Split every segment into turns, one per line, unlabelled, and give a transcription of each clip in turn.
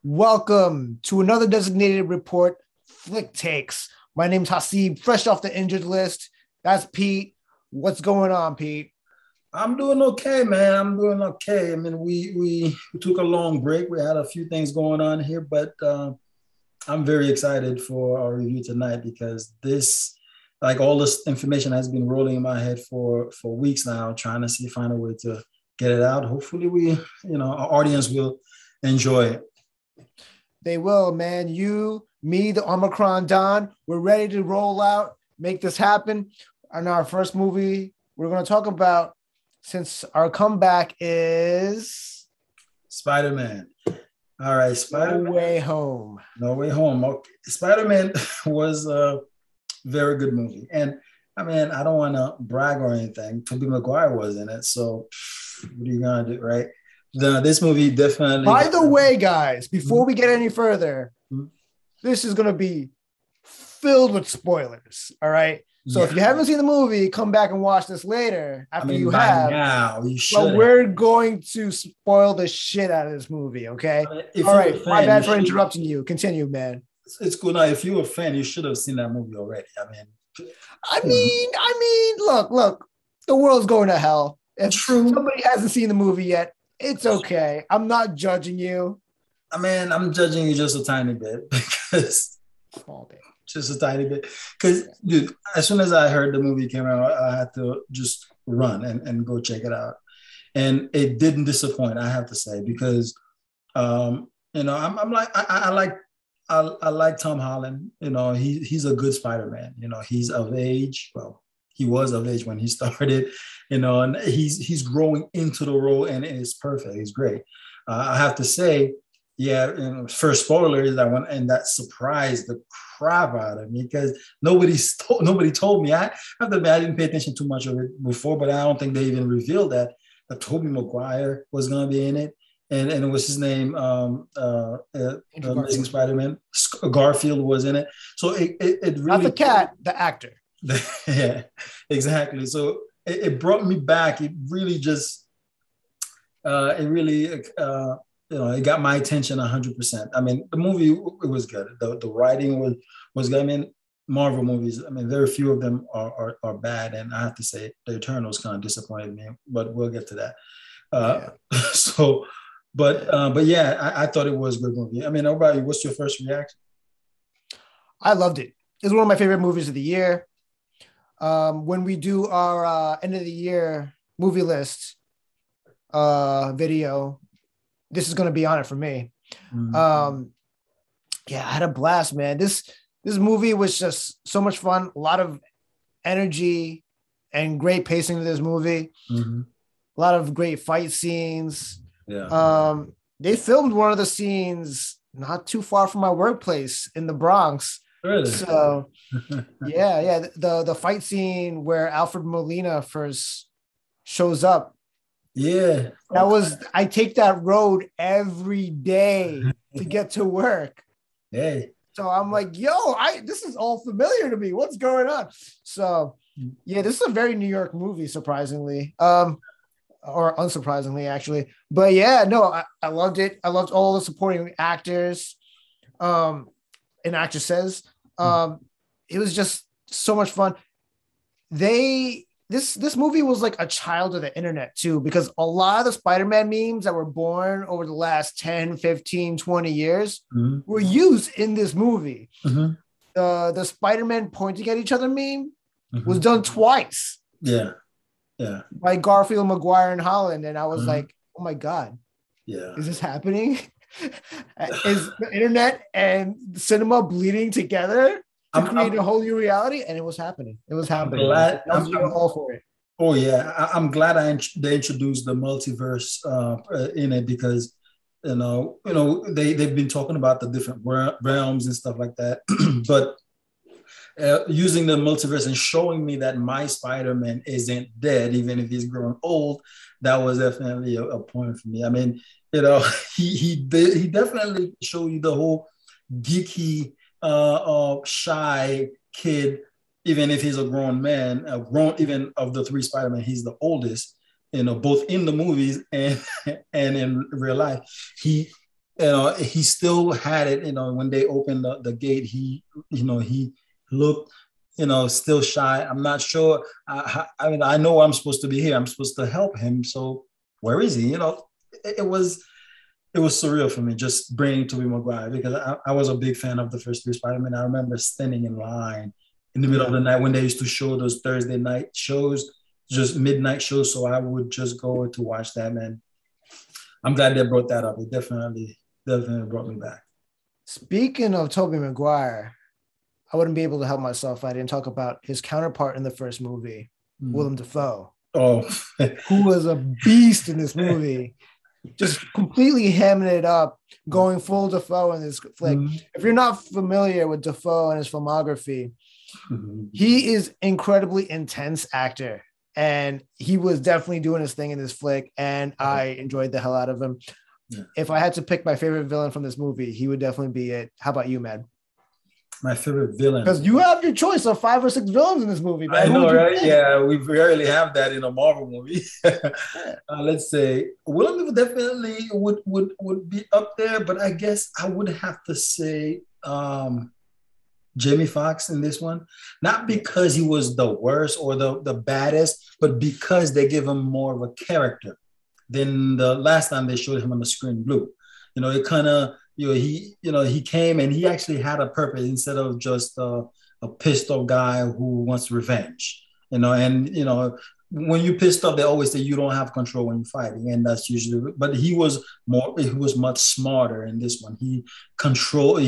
Welcome to another designated report, Flick Takes. My name's Hasib, fresh off the injured list. That's Pete. What's going on, Pete?
I'm doing okay, man. I'm doing okay. I mean, we took a long break. We had a few things going on here, but I'm very excited for our review tonight because this, like all this information, has been rolling in my head for weeks now, trying to find a way to get it out. Hopefully, our audience will enjoy it.
They will, man. You, me, the Omicron Don, we're ready to roll out, make this happen. And our first movie we're going to talk about, since our comeback is
Spider-Man. All right, Spider-Man.
No Way Home.
No Way Home. Okay. Spider-Man was a very good movie. And I mean, I don't want to brag or anything. Tobey Maguire was in it. So what are you going to do, right? This movie definitely.
By the way, guys, before we get any further, this is going to be filled with spoilers. All right. So if you haven't seen the movie, come back and watch this later after you have.
Now, you should.
But we're going to spoil the shit out of this movie. Okay. All right. My bad for interrupting you. Continue, man.
It's cool. Now, if you're a fan, you should have seen that movie already.
Look, the world's going to hell. If
True.
Somebody hasn't seen the movie yet, it's okay. I'm not judging you.
I mean, I'm judging you just a tiny bit because
small bit.
Just a tiny bit. Because, dude, as soon as I heard the movie came out, I had to just run and go check it out. And it didn't disappoint, I have to say, because, I like Tom Holland. You know, he's a good Spider-Man. You know, he's of age. Well, he was of age when he started, and he's growing into the role, and it's perfect. He's great. I have to say, first spoiler is that one, and that surprised the crap out of me because nobody told me. I have to admit, I didn't pay attention too much of it before, but I don't think they even revealed that Tobey Maguire was going to be in it. And it was his name, Amazing Spider-Man. Garfield was in it. So it really...
Not the cat, the actor.
Yeah, exactly. So it brought me back. It really just... it got my attention 100%. I mean, the movie, it was good. The writing was good. I mean, Marvel movies, I mean, very few of them are bad. And I have to say, The Eternals kind of disappointed me, but we'll get to that. But yeah, I thought it was a good movie. I mean, how about you? What's your first reaction?
I loved it. It's one of my favorite movies of the year. When we do our end of the year movie list video, this is going to be on it for me. Mm-hmm. I had a blast, man. This movie was just so much fun. A lot of energy and great pacing to this movie. Mm-hmm. A lot of great fight scenes. Yeah. They filmed one of the scenes not too far from my workplace in the Bronx.
Really?
So, yeah. The fight scene where Alfred Molina first shows up.
Yeah.
I take that road every day to get to work.
Hey.
So I'm like, this is all familiar to me. What's going on? So yeah, this is a very New York movie, surprisingly. Or unsurprisingly, actually. But yeah, no, I loved it. I loved all the supporting actors and actresses. It was just so much fun. This movie was like a child of the internet too, because a lot of the Spider-Man memes that were born over the last 10, 15, 20 years were used in this movie. Mm-hmm. The Spider-Man pointing at each other meme was done twice.
Yeah. Yeah.
By Garfield, Maguire, and Holland. And I was like, oh my God.
Yeah.
Is this happening? Is the internet and cinema bleeding together to create a whole new reality? And it was happening. It was happening. I'm all for it.
Oh yeah. I'm glad they introduced the multiverse in it because they've been talking about the different realms and stuff like that. But using the multiverse and showing me that my Spider-Man isn't dead, even if he's growing old, that was definitely a point for me. I mean, he definitely showed you the whole geeky, shy kid, even if he's a grown man, even of the three Spider-Man, he's the oldest, both in the movies and in real life. He he still had it. When they opened the gate, he looked, still shy. I'm not sure. I mean, I know I'm supposed to be here. I'm supposed to help him. So where is he? It was surreal for me just bringing Tobey Maguire because I was a big fan of the first three Spider-Man. I remember standing in line in the middle of the night when they used to show those Thursday night shows, just midnight shows. So I would just go to watch that, man. I'm glad they brought that up. It definitely brought me back.
Speaking of Tobey Maguire, I wouldn't be able to help myself if I didn't talk about his counterpart in the first movie, Willem Dafoe.
Oh,
who was a beast in this movie. Just completely hamming it up, going full Dafoe in this flick. If you're not familiar with Dafoe and his filmography, he is incredibly intense actor, and he was definitely doing his thing in this flick, and I enjoyed the hell out of him. If I had to pick my favorite villain from this movie, he would definitely be it. How about you, man?
My favorite villain.
Because you have your choice of 5 or 6 villains in this movie, man.
I know, right? Yeah, we rarely have that in a Marvel movie. Let's say Willem definitely would be up there, but I guess I would have to say Jamie Foxx in this one. Not because he was the worst or the baddest, but because they give him more of a character than the last time they showed him on the screen blue. It kind of, he came and he actually had a purpose instead of just a pissed off guy who wants revenge, when you're pissed off, they always say you don't have control when you're fighting. And that's usually, but he was much smarter in this one. He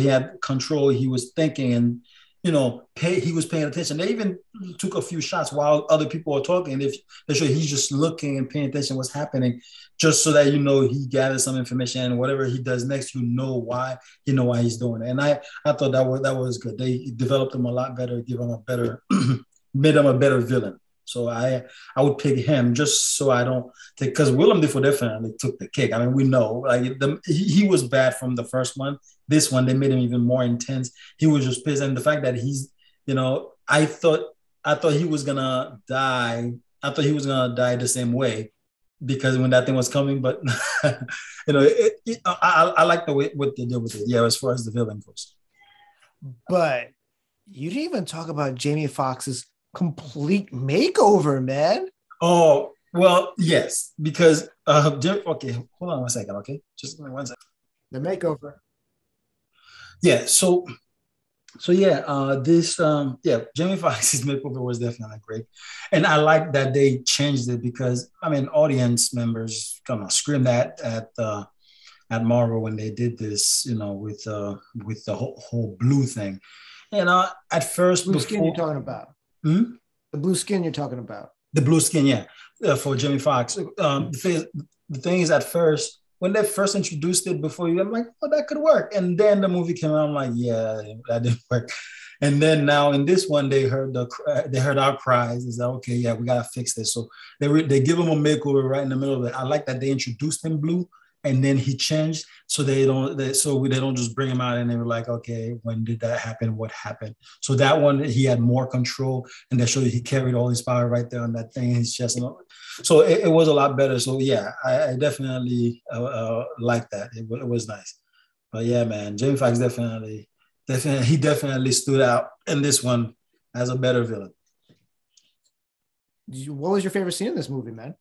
had control. He was thinking and, he was paying attention. They even took a few shots while other people are talking. If they show he's just looking and paying attention to what's happening, just so that he gathers some information and whatever he does next, why he's doing it. And I thought that was good. They developed him a lot better, give him a better, made him a better villain. So I would pick him just so I don't take, because Willem Dafoe definitely took the cake. I mean, we know he was bad from the first one. This one, they made him even more intense. He was just pissed. And the fact that he's, I thought he was gonna die. I thought he was gonna die the same way because when that thing was coming, but I like the way what they did with it. Yeah, as far as the villain goes.
But you didn't even talk about Jamie Foxx's complete makeover, man.
Oh, well, yes, because okay, hold on 1 second, okay? Just 1 second.
The makeover.
Yeah, so Jamie Foxx's makeover was definitely great. And I like that they changed it because audience members kind of screamed at Marvel when they did this, with the whole blue thing. At first,
blue skin you're talking about.
The
blue skin you're talking about.
The blue skin, yeah, for Jamie Foxx. The thing is, at first, when they first introduced it before I'm like, oh, that could work. And then the movie came out, I'm like, yeah, that didn't work. And then now in this one, they heard our cries. Is that okay? Yeah, we gotta fix this. So they give him a makeover right in the middle of it. I like that they introduced him blue, and then he changed, so they don't just bring him out and they were like, okay, when did that happen? What happened? So that one, he had more control, and they showed he carried all his power right there on that thing in his chest. So it was a lot better. So yeah, I definitely like that. It was nice. But yeah, man, Jamie Foxx definitely stood out in this one as a better villain.
What was your favorite scene in this movie, man?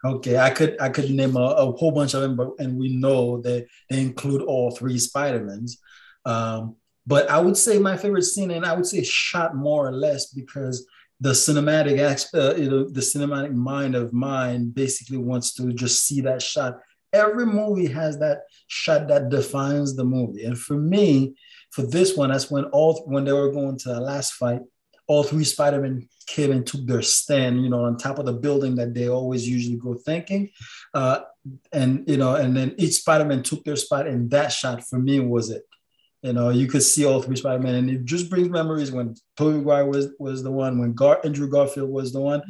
Okay, I could name a whole bunch of them, and we know that they include all 3 Spider-Mans. But I would say my favorite scene, and I would say shot more or less because the cinematic the cinematic mind of mine basically wants to just see that shot. Every movie has that shot that defines the movie, and for me, for this one, that's when they were going to the last fight. All 3 Spider-Men came and took their stand, on top of the building that they always usually go thinking. And then each Spider-Man took their spot, and that shot for me was it. You could see all 3 Spider-Men, and it just brings memories when Tobey Maguire was the one, when Andrew Garfield was the one,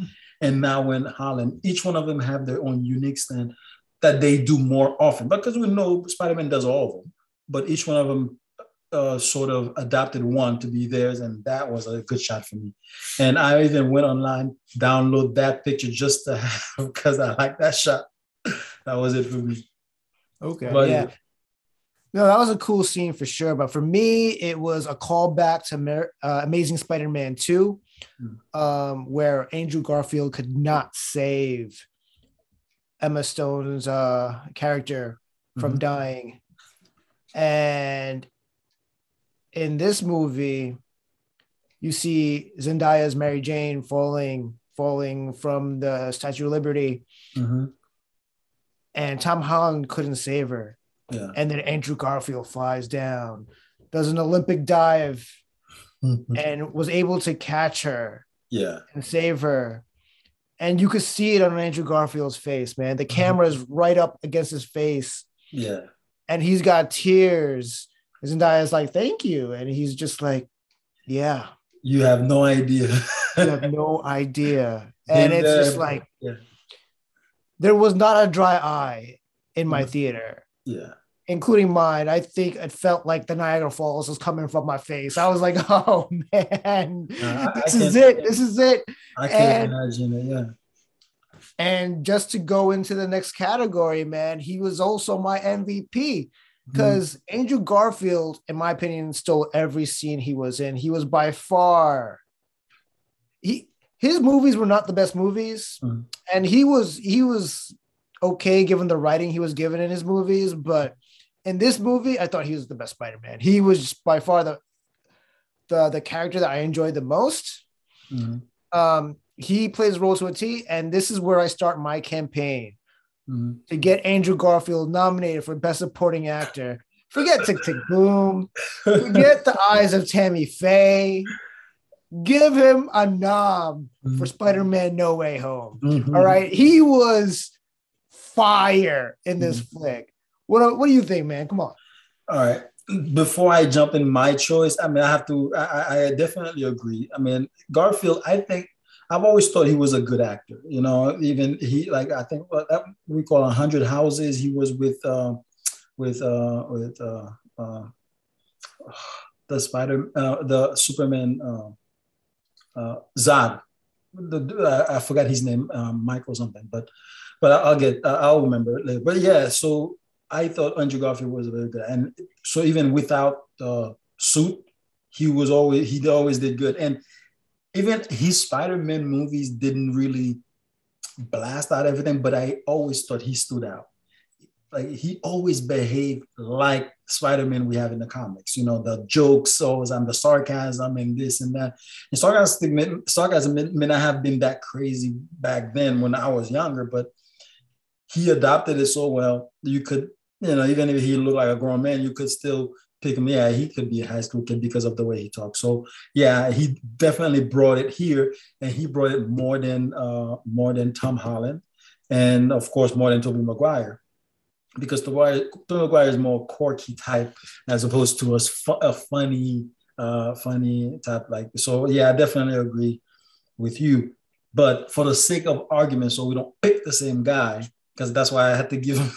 and now when Holland. Each one of them have their own unique stand that they do more often. Because we know Spider-Man does all of them, but each one of them sort of adopted one to be theirs, and that was a good shot for me. And I even went online, download that picture just to have, because I like that shot. That was it for me.
Okay,
But
yeah. No, that was a cool scene for sure. But for me, it was a callback to Amazing Spider-Man 2, where Andrew Garfield could not save Emma Stone's character from
Mhm.
dying. And in this movie, you see Zendaya's Mary Jane falling from the Statue of Liberty,
Mhm.
and Tom Holland couldn't save her.
Yeah.
And then Andrew Garfield flies down, does an Olympic dive,
Mhm.
and was able to catch her
Yeah.
and save her. And you could see it on Andrew Garfield's face, man. The
Mhm.
camera is right up against his face,
Yeah.
and he's got tears. Zendaya's like, "Thank you," and he's just like, "Yeah,
You have no idea.
you have no idea." And
Been
it's just
there.
like
Yeah.
there was not a dry eye in my
Mhm.
theater,
Yeah.
including mine. I think it felt like the Niagara Falls was coming from my face. I was like, "Oh man,
I
this is
can
it. This is it."
I can
And
imagine it. Yeah.
just to go into the next category, man, he was also my MVP
Mhm.
because Andrew Garfield, in my opinion, stole every scene he was in. He was by far his movies were not the best movies,
Mhm.
and he was okay given the writing he was given in his movies, but in this movie, I thought he was the best Spider-Man. He was by far the character that I enjoyed the most.
Mhm.
He plays role to a T, and this is where I start my campaign
Mhm.
to get Andrew Garfield nominated for Best Supporting Actor. Forget Tick Tick Boom. Forget The Eyes of Tammy Faye. Give him a nom for
Mhm.
Spider-Man No Way Home. All
Mhm.
right. He was fire in this
Mhm.
flick. What do you think, man? Come on.
All right. Before I jump in my choice, I mean, I have to. I definitely agree. I mean, Garfield. I think I've always thought he was a good actor. You know, even he like I think what we call 100 Houses. He was with the Superman Zod. I forgot his name, Michael something, but I'll remember it later. But yeah, so I thought Andrew Garfield was very good, and so even without the suit, he always did good, and even his Spider-Man movies didn't really blast out everything, but I always thought he stood out. Like he always behaved like Spider-Man we have in the comics. You know, the jokes always and the sarcasm and this and that. And sarcasm may not have been that crazy back then when I was younger, but he adopted it so well. You could, you know, even if he looked like a grown man, you could still pick him. Yeah, he could be a high school kid because of the way he talks. So yeah, he definitely brought it here, and he brought it more than Tom Holland, and of course more than Tobey Maguire, because Tobey Maguire is more quirky type as opposed to a funny type. Like so, yeah, I definitely agree with you. But for the sake of argument, so we don't pick the same guy, because that's why I had to give him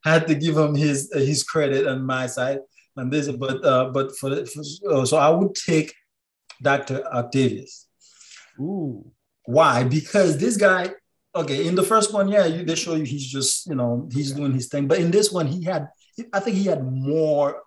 I had to give him his credit on my side on this. But so I would take Dr. Octavius.
Ooh.
Why? Because this guy, okay, in the first one, yeah, they show you he's just, he's doing his thing. But in this one, I think he had more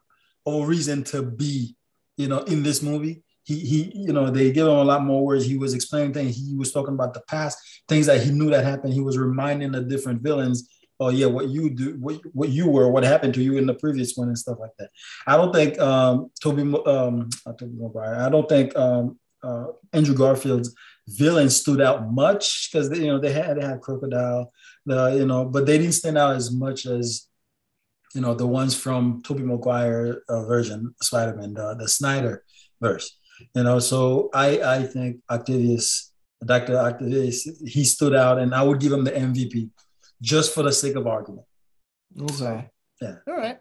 of a reason to be, in this movie. They give him a lot more words. He was explaining things. He was talking about the past, things that he knew that happened. He was reminding the different villains, oh yeah, what you do, what you were, what happened to you in the previous one and stuff like that. I don't think not Tobey Maguire. I don't think Andrew Garfield's villain stood out much because they had Crocodile, but they didn't stand out as much as the ones from Tobey Maguire version Spider-Man, the Snyder verse. So I think Dr. Octavius, he stood out, and I would give him the MVP just for the sake of argument.
Okay.
So, yeah.
All right.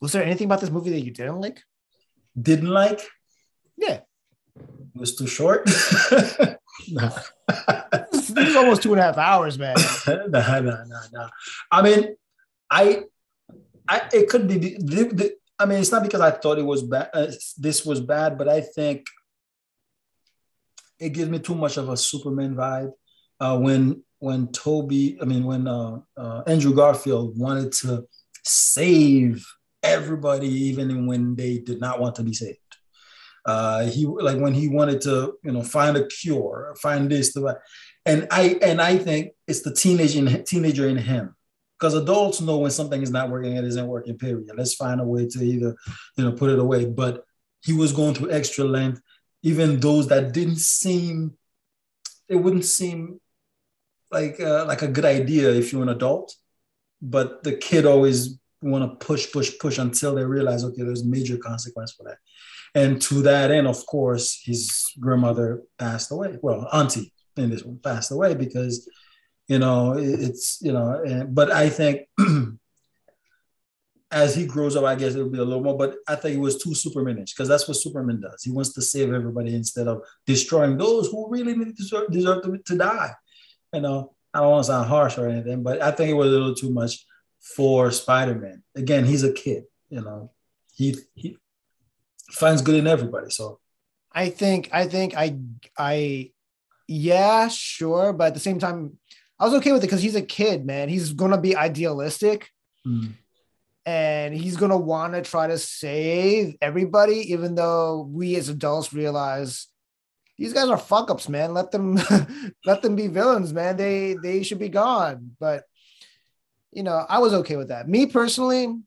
Was there anything about this movie that you didn't like?
Didn't like?
Yeah.
It was too short.
This is almost 2.5 hours, man.
No. I mean, it could be. I mean, it's not because I thought it was bad. This was bad, but I think it gives me too much of a Superman vibe. Andrew Garfield wanted to save everybody, even when they did not want to be saved. He like when he wanted to, find a cure, find this, and I think it's the teenager in him, because adults know when something is not working, it isn't working. Period. Let's find a way to either, put it away. But he was going through extra length, even those that it wouldn't seem like a good idea if you're an adult, but the kid always want to push until they realize, okay, there's major consequence for that. And to that end, of course, his grandmother passed away. Well, auntie in this one passed away because, but I think as he grows up, I guess it'll be a little more, but I think it was too Supermanish, because that's what Superman does. He wants to save everybody instead of destroying those who really deserve to die. I don't want to sound harsh or anything, but I think it was a little too much for Spider-Man. Again, he's a kid, he finds good in everybody. So
I think yeah, sure. But at the same time, I was okay with it because he's a kid, man. He's going to be idealistic. And he's going to want to try to save everybody, even though we as adults realize these guys are fuck ups, man. Let them be villains, man. They should be gone. But, I was okay with that. Me personally,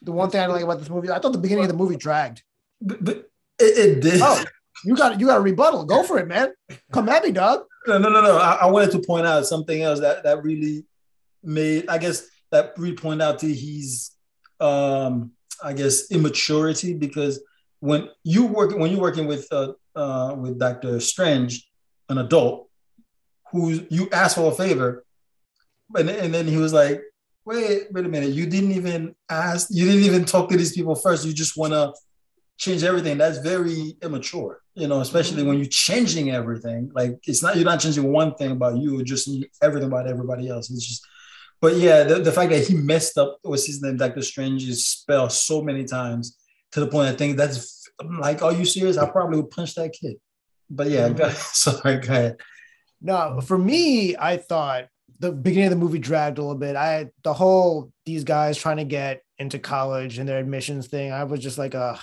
the one thing I like about this movie, I thought the beginning of the movie dragged.
But it did.
Oh, you got a rebuttal. Go for it, man. Come at me, dog.
No. I wanted to point out something else that really made, I guess, that really pointed out to his, I guess, immaturity, because when you're working with Dr. Strange, an adult, who you ask for a favor, and then he was like, wait a minute, you didn't even talk to these people first. You just want to change everything. That's very immature, especially when you're changing everything. Like, you're not changing one thing about you, just everything about everybody else. It's just, but yeah, the fact that he messed up, what's his name, Dr. Strange's spell so many times, to the point I think I'm like, are you serious? I probably would punch that kid. But yeah, sorry, go ahead.
No, for me, I thought the beginning of the movie dragged a little bit. These guys trying to get into college and their admissions thing, I was just like, all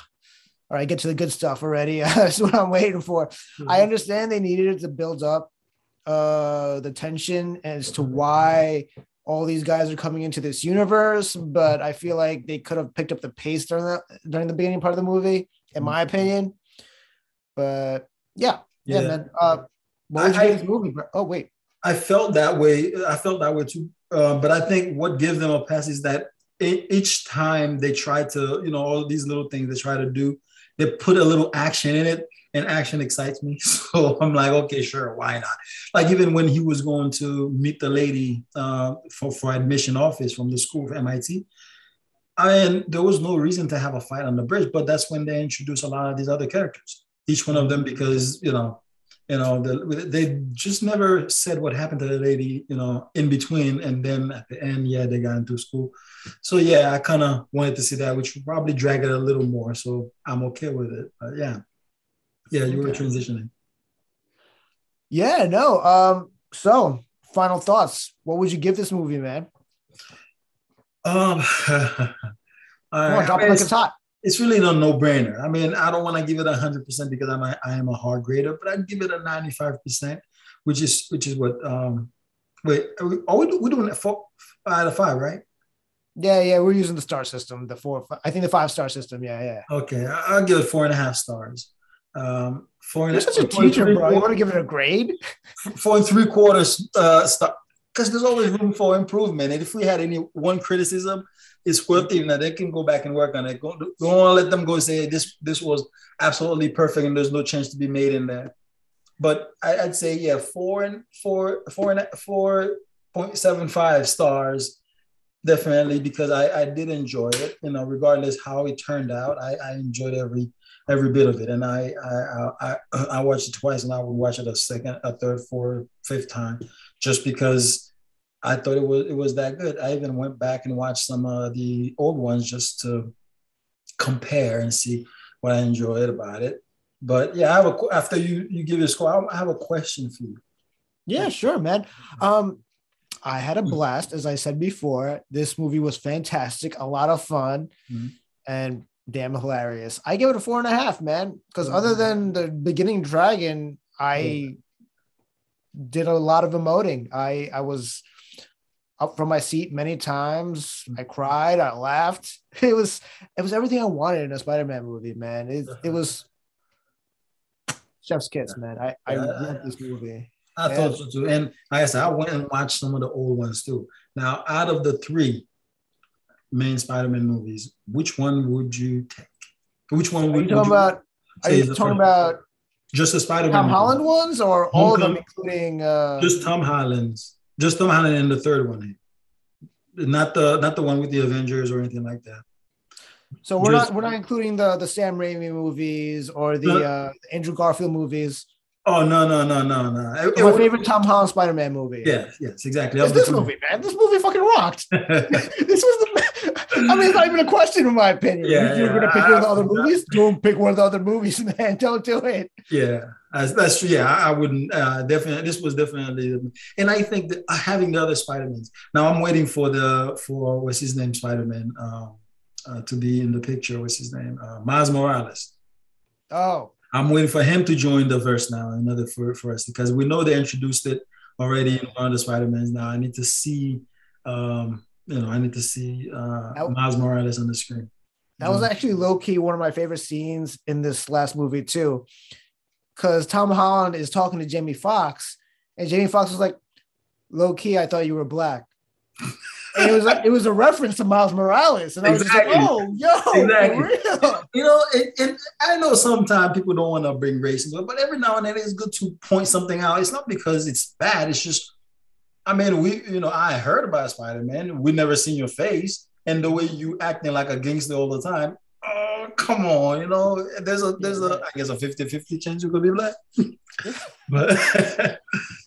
right, get to the good stuff already. That's what I'm waiting for. Mm-hmm. I understand they needed it to build up the tension as to why all these guys are coming into this universe, but I feel like they could have picked up the pace during the beginning part of the movie, in my opinion. But yeah, man. What would you give this movie? Oh, wait.
I felt that way. Too. But I think what gives them a pass is that each time they try to, all these little things they try to do, they put a little action in it, and action excites me. So I'm like, okay, sure, why not? Like, even when he was going to meet the lady for admission office from the school of MIT, there was no reason to have a fight on the bridge, but that's when they introduce a lot of these other characters, each one of them, because, they just never said what happened to the lady, in between. And then at the end, they got into school. So yeah, I kind of wanted to see that, which would probably drag it a little more. So I'm okay with it. But yeah, you were transitioning.
Yeah, no. So final thoughts. What would you give this movie, man?
Come
on, drop it like it's hot.
It's really a no-brainer. I mean, I don't want to give it 100% because I am a hard grader, but I'd give it a 95%, which is what. Wait, are we doing it 4 out of 5, right?
Yeah, we're using the star system, the 4. I think the 5-star system. Yeah.
Okay, I'll give it 4.5 stars.
You're such a teacher, bro. You want to give it a grade?
4 3/4 star, because there's always room for improvement. And if we had any one criticism, it's worth even that they can go back and work on it. Don't want to let them go and say this was absolutely perfect and there's no change to be made in that. But I'd say 4.75 stars, definitely, because I did enjoy it. Regardless how it turned out, I enjoyed every bit of it. And I watched it twice, and I would watch it a second, a third, fourth, fifth time, just because I thought it was that good. I even went back and watched some of the old ones just to compare and see what I enjoyed about it. But yeah, after you give your score, I have a question for you.
Yeah, sure, man. I had a blast, as I said before. This movie was fantastic, a lot of fun, and damn hilarious. I give it a 4.5, man. Because other than the beginning dragon, I did a lot of emoting. I was up from my seat many times. I cried. I laughed. It was everything I wanted in a Spider-Man movie, man. It was chef's kiss, man. I love this movie.
I thought so too. And like I said, I went and watched some of the old ones too. Now, out of the three main Spider-Man movies, which one would you take? Which one would you
about? Are you talking about
just the Spider-Man
Tom Holland ones, or all of them, including
just Tom Holland's, just Tom Holland and the third one, not the one with the Avengers or anything like that.
So we're not including the Sam Raimi movies or the Andrew Garfield movies.
Oh no!
My favorite Tom Holland Spider-Man movie.
Yes, exactly.
It's this movie, man. This movie fucking rocked. This was it's not even a question in my opinion. You're gonna pick one of the other movies. Don't pick one of the other movies, man. Don't do it.
Yeah, that's true. Yeah, I wouldn't definitely. This was definitely, and I think that having the other Spider-Mans. Now I'm waiting for what's his name, Spider-Man, to be in the picture. What's his name? Miles Morales.
Oh.
I'm waiting for him to join the verse now, another for us, because we know they introduced it already in one of the Spider-Mans. Now I need to see, Miles Morales on the screen.
That was actually low-key one of my favorite scenes in this last movie too, because Tom Holland is talking to Jamie Foxx, and Jamie Foxx was like, low-key, I thought you were black. And it was a reference to Miles Morales, and I was just like, "Oh, yo,
exactly.
For real."
You know, and I know sometimes people don't want to bring racism, but every now and then it's good to point something out. It's not because it's bad. It's just, I mean, I heard about Spider-Man. We never seen your face, and the way you acting like a gangster all the time. Oh, come on, there's a I guess a 50-50 chance you could be black. But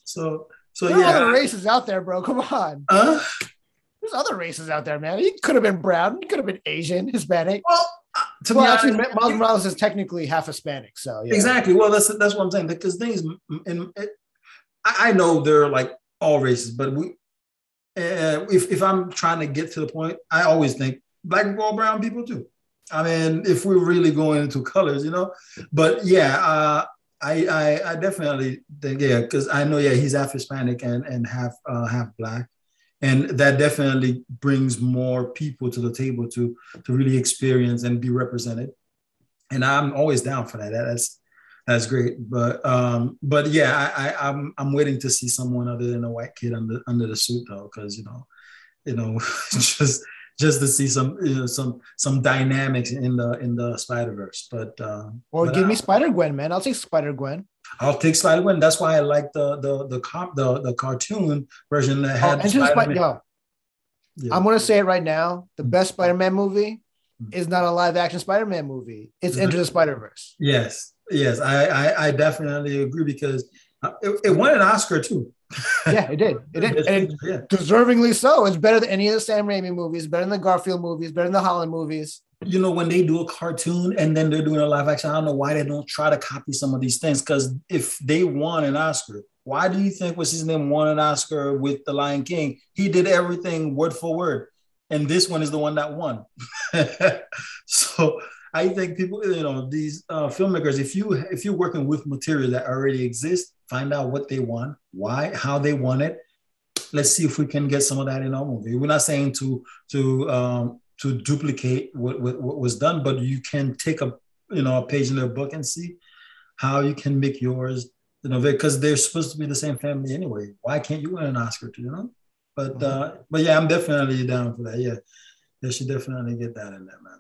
so
there are other races out there, bro. Come on. There's other races out there, man. He could have been brown. He could have been Asian, Hispanic.
Well, to be honest,
Miles Morales is technically half Hispanic, so yeah.
Exactly. Well, that's what I'm saying. Because things, I know they're like all races, but if I'm trying to get to the point, I always think black people are brown people too. I mean, if we're really going into colors, But yeah, I definitely think because I know he's half Hispanic and half black. And that definitely brings more people to the table to really experience and be represented. And I'm always down for that. That's great. But yeah, I'm waiting to see someone other than a white kid under the suit though, because just to see some dynamics in the Spider-Verse. But
give me Spider-Gwen, man. I'll take Spider-Gwen.
I'll take Spider-Gwen. That's why I like the cartoon version that had Spider-Man.
I'm gonna say it right now. The best Spider-Man movie is not a live-action Spider-Man movie. It's Into the Spider-Verse.
Yes. I definitely agree because it won an Oscar too.
Yeah, it did. And deservingly so. It's better than any of the Sam Raimi movies. Better than the Garfield movies. Better than the Holland movies.
When they do a cartoon and then they're doing a live action, I don't know why they don't try to copy some of these things. Because if they won an Oscar, why do you think what's his name won an Oscar with The Lion King? He did everything word for word, and this one is the one that won. So I think people, these filmmakers, if you're working with material that already exists, find out what they want, why, how they want it. Let's see if we can get some of that in our movie. We're not saying to duplicate what was done, but you can take a page in their book and see how you can make yours, because they're supposed to be the same family anyway. Why can't you win an Oscar too, But yeah, I'm definitely down for that. Yeah, they should definitely get that in there, man.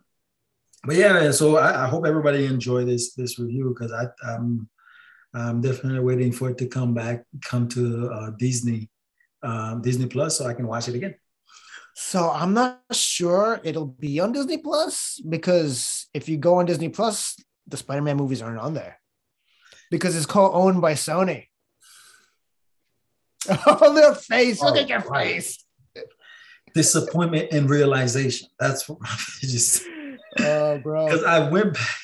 But yeah, so I hope everybody enjoy this review because I'm definitely waiting for it to come to Disney Plus so I can watch it again.
So I'm not sure it'll be on Disney Plus because if you go on Disney Plus, the Spider-Man movies aren't on there because it's co-owned by Sony. Oh, their face! Look at your face.
Disappointment and realization. That's what just.
Oh, bro!
Because I went back.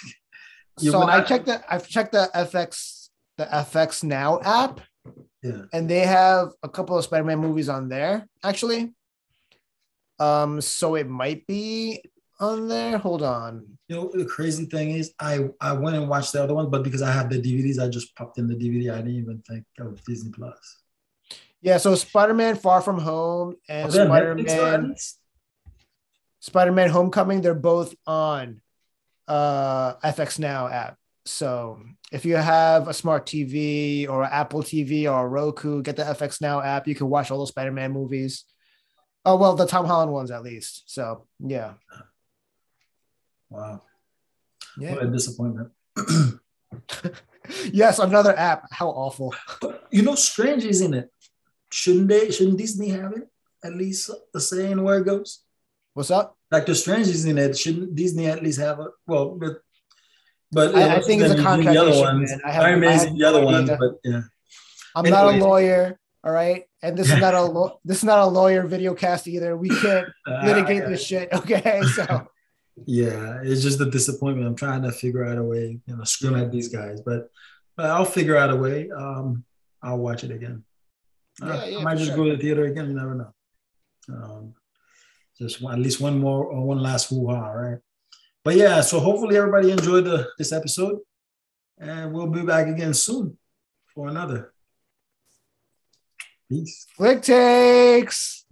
So I've checked the FX Now app,
Yeah.
And they have a couple of Spider-Man movies on there, actually. So it might be on there. Hold on.
You know, the crazy thing is, I went and watched the other one, but because I have the DVDs, I just popped in the DVD. I didn't even think of Disney Plus.
Yeah, so Spider-Man Far From Home and
Netflix, though, at least?
Spider-Man Homecoming, they're both on FX Now app. So if you have a smart TV or an Apple TV or a Roku, get the FX Now app. You can watch all those Spider-Man movies. Oh, well, the Tom Holland ones at least. So yeah.
Wow.
Yeah.
What a disappointment.
Yes, another app. How awful.
But strange, isn't it? Shouldn't Disney have it? At least the say in where it goes?
What's up?
Like the Strangers in it, shouldn't Disney at least have it? Well, but
I think it's a contract
the other
issue,
ones.
man.
Iron Man's in the
no
other
idea.
ones, but yeah.
I'm not a lawyer, all right, and this is not a lawyer video cast either. We can't litigate this shit, okay? So
yeah, it's just a disappointment. I'm trying to figure out a way, scream at these guys, but I'll figure out a way. I'll watch it again. I might just go to the theater again. You never know. Just at least one more or one last hoo-ha, right? But yeah, so hopefully everybody enjoyed this episode, and we'll be back again soon for another. Peace.
Flick Takes.